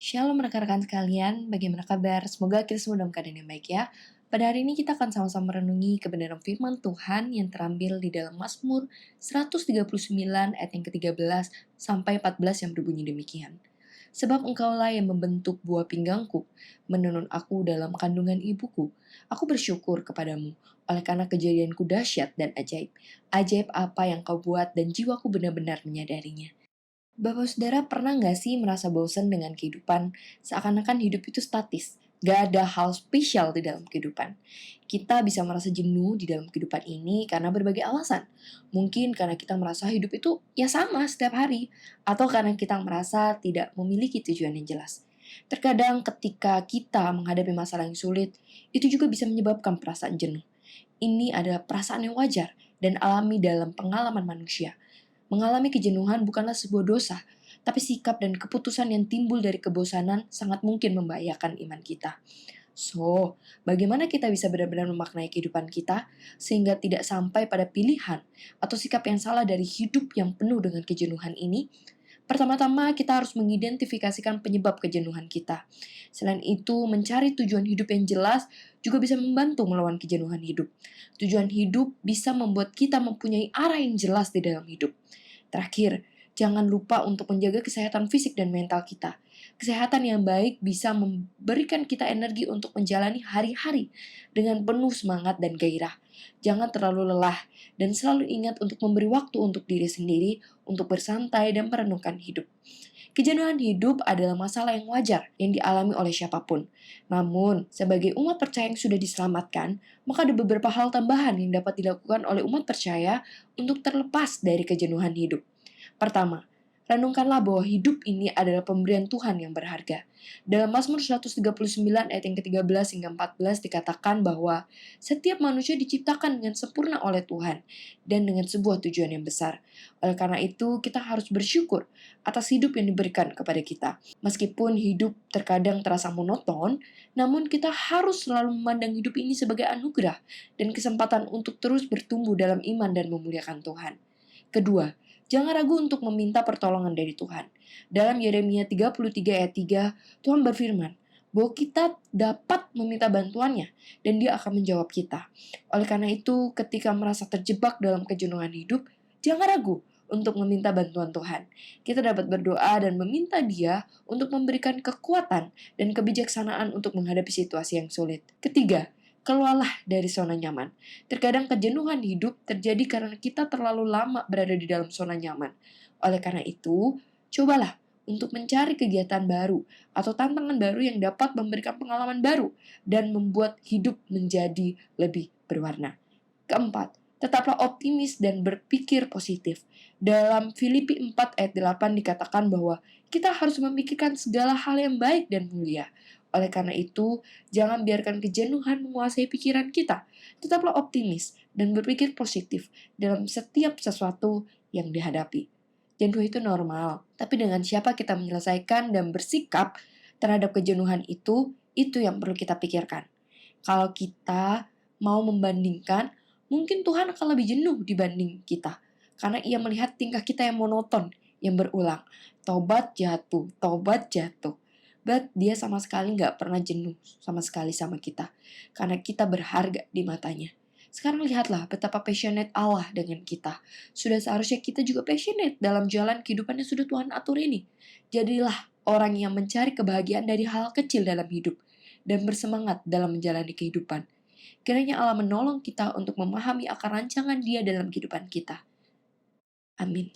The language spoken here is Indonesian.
Shalom rekan-rekan sekalian, bagaimana kabar? Semoga kita semua dalam keadaan yang baik ya. Pada hari ini kita akan sama-sama merenungi kebenaran firman Tuhan yang terambil di dalam Mazmur 139 ayat yang ke-13 sampai 14 yang berbunyi demikian. Sebab engkaulah yang membentuk buah pinggangku, menenun aku dalam kandungan ibuku. Aku bersyukur kepadamu, oleh karena kejadianku dahsyat dan ajaib. Ajaib apa yang kau buat dan jiwaku benar-benar menyadarinya. Bapak Saudara pernah nggak sih merasa bosan dengan kehidupan? Seakan-akan hidup itu statis, gak ada hal spesial di dalam kehidupan. Kita bisa merasa jenuh di dalam kehidupan ini karena berbagai alasan. Mungkin karena kita merasa hidup itu ya sama setiap hari, atau karena kita merasa tidak memiliki tujuan yang jelas. Terkadang ketika kita menghadapi masalah yang sulit, itu juga bisa menyebabkan perasaan jenuh. Ini adalah perasaan yang wajar dan alami dalam pengalaman manusia. Mengalami kejenuhan bukanlah sebuah dosa, tapi sikap dan keputusan yang timbul dari kebosanan sangat mungkin membahayakan iman kita. So, bagaimana kita bisa benar-benar memaknai kehidupan kita sehingga tidak sampai pada pilihan atau sikap yang salah dari hidup yang penuh dengan kejenuhan ini? Pertama-tama, kita harus mengidentifikasikan penyebab kejenuhan kita. Selain itu, mencari tujuan hidup yang jelas juga bisa membantu melawan kejenuhan hidup. Tujuan hidup bisa membuat kita mempunyai arah yang jelas di dalam hidup. Terakhir, jangan lupa untuk menjaga kesehatan fisik dan mental kita. Kesehatan yang baik bisa memberikan kita energi untuk menjalani hari-hari dengan penuh semangat dan gairah. Jangan terlalu lelah dan selalu ingat untuk memberi waktu untuk diri sendiri untuk bersantai dan merenungkan hidup. Kejenuhan hidup adalah masalah yang wajar yang dialami oleh siapapun. Namun, sebagai umat percaya yang sudah diselamatkan, maka ada beberapa hal tambahan yang dapat dilakukan oleh umat percaya untuk terlepas dari kejenuhan hidup. Pertama, renungkanlah bahwa hidup ini adalah pemberian Tuhan yang berharga. Dalam Mazmur 139 ayat yang ke-13 hingga 14 dikatakan bahwa setiap manusia diciptakan dengan sempurna oleh Tuhan dan dengan sebuah tujuan yang besar. Oleh karena itu, kita harus bersyukur atas hidup yang diberikan kepada kita. Meskipun hidup terkadang terasa monoton, namun kita harus selalu memandang hidup ini sebagai anugerah dan kesempatan untuk terus bertumbuh dalam iman dan memuliakan Tuhan. Kedua, jangan ragu untuk meminta pertolongan dari Tuhan. Dalam Yeremia 33 ayat 3, Tuhan berfirman bahwa kita dapat meminta bantuannya dan dia akan menjawab kita. Oleh karena itu, ketika merasa terjebak dalam kejenuhan hidup, jangan ragu untuk meminta bantuan Tuhan. Kita dapat berdoa dan meminta Dia untuk memberikan kekuatan dan kebijaksanaan untuk menghadapi situasi yang sulit. Ketiga, keluarlah dari zona nyaman. Terkadang kejenuhan hidup terjadi karena kita terlalu lama berada di dalam zona nyaman. Oleh karena itu, cobalah untuk mencari kegiatan baru atau tantangan baru yang dapat memberikan pengalaman baru dan membuat hidup menjadi lebih berwarna. Keempat, tetaplah optimis dan berpikir positif. Dalam Filipi 4 ayat 8 dikatakan bahwa kita harus memikirkan segala hal yang baik dan mulia. Oleh karena itu, jangan biarkan kejenuhan menguasai pikiran kita. Tetaplah optimis dan berpikir positif dalam setiap sesuatu yang dihadapi. Jenuh itu normal, tapi dengan siapa kita menyelesaikan dan bersikap terhadap kejenuhan itu yang perlu kita pikirkan. Kalau kita mau membandingkan, mungkin Tuhan akan lebih jenuh dibanding kita. Karena ia melihat tingkah kita yang monoton, yang berulang. Tobat jatuh. But dia sama sekali nggak pernah jenuh sama sekali sama kita. Karena kita berharga di matanya. Sekarang lihatlah betapa passionate Allah dengan kita. Sudah seharusnya kita juga passionate dalam jalan kehidupan yang sudah Tuhan atur ini. Jadilah orang yang mencari kebahagiaan dari hal kecil dalam hidup dan bersemangat dalam menjalani kehidupan. Kiranya Allah menolong kita untuk memahami akar rancangan Dia dalam kehidupan kita. Amin.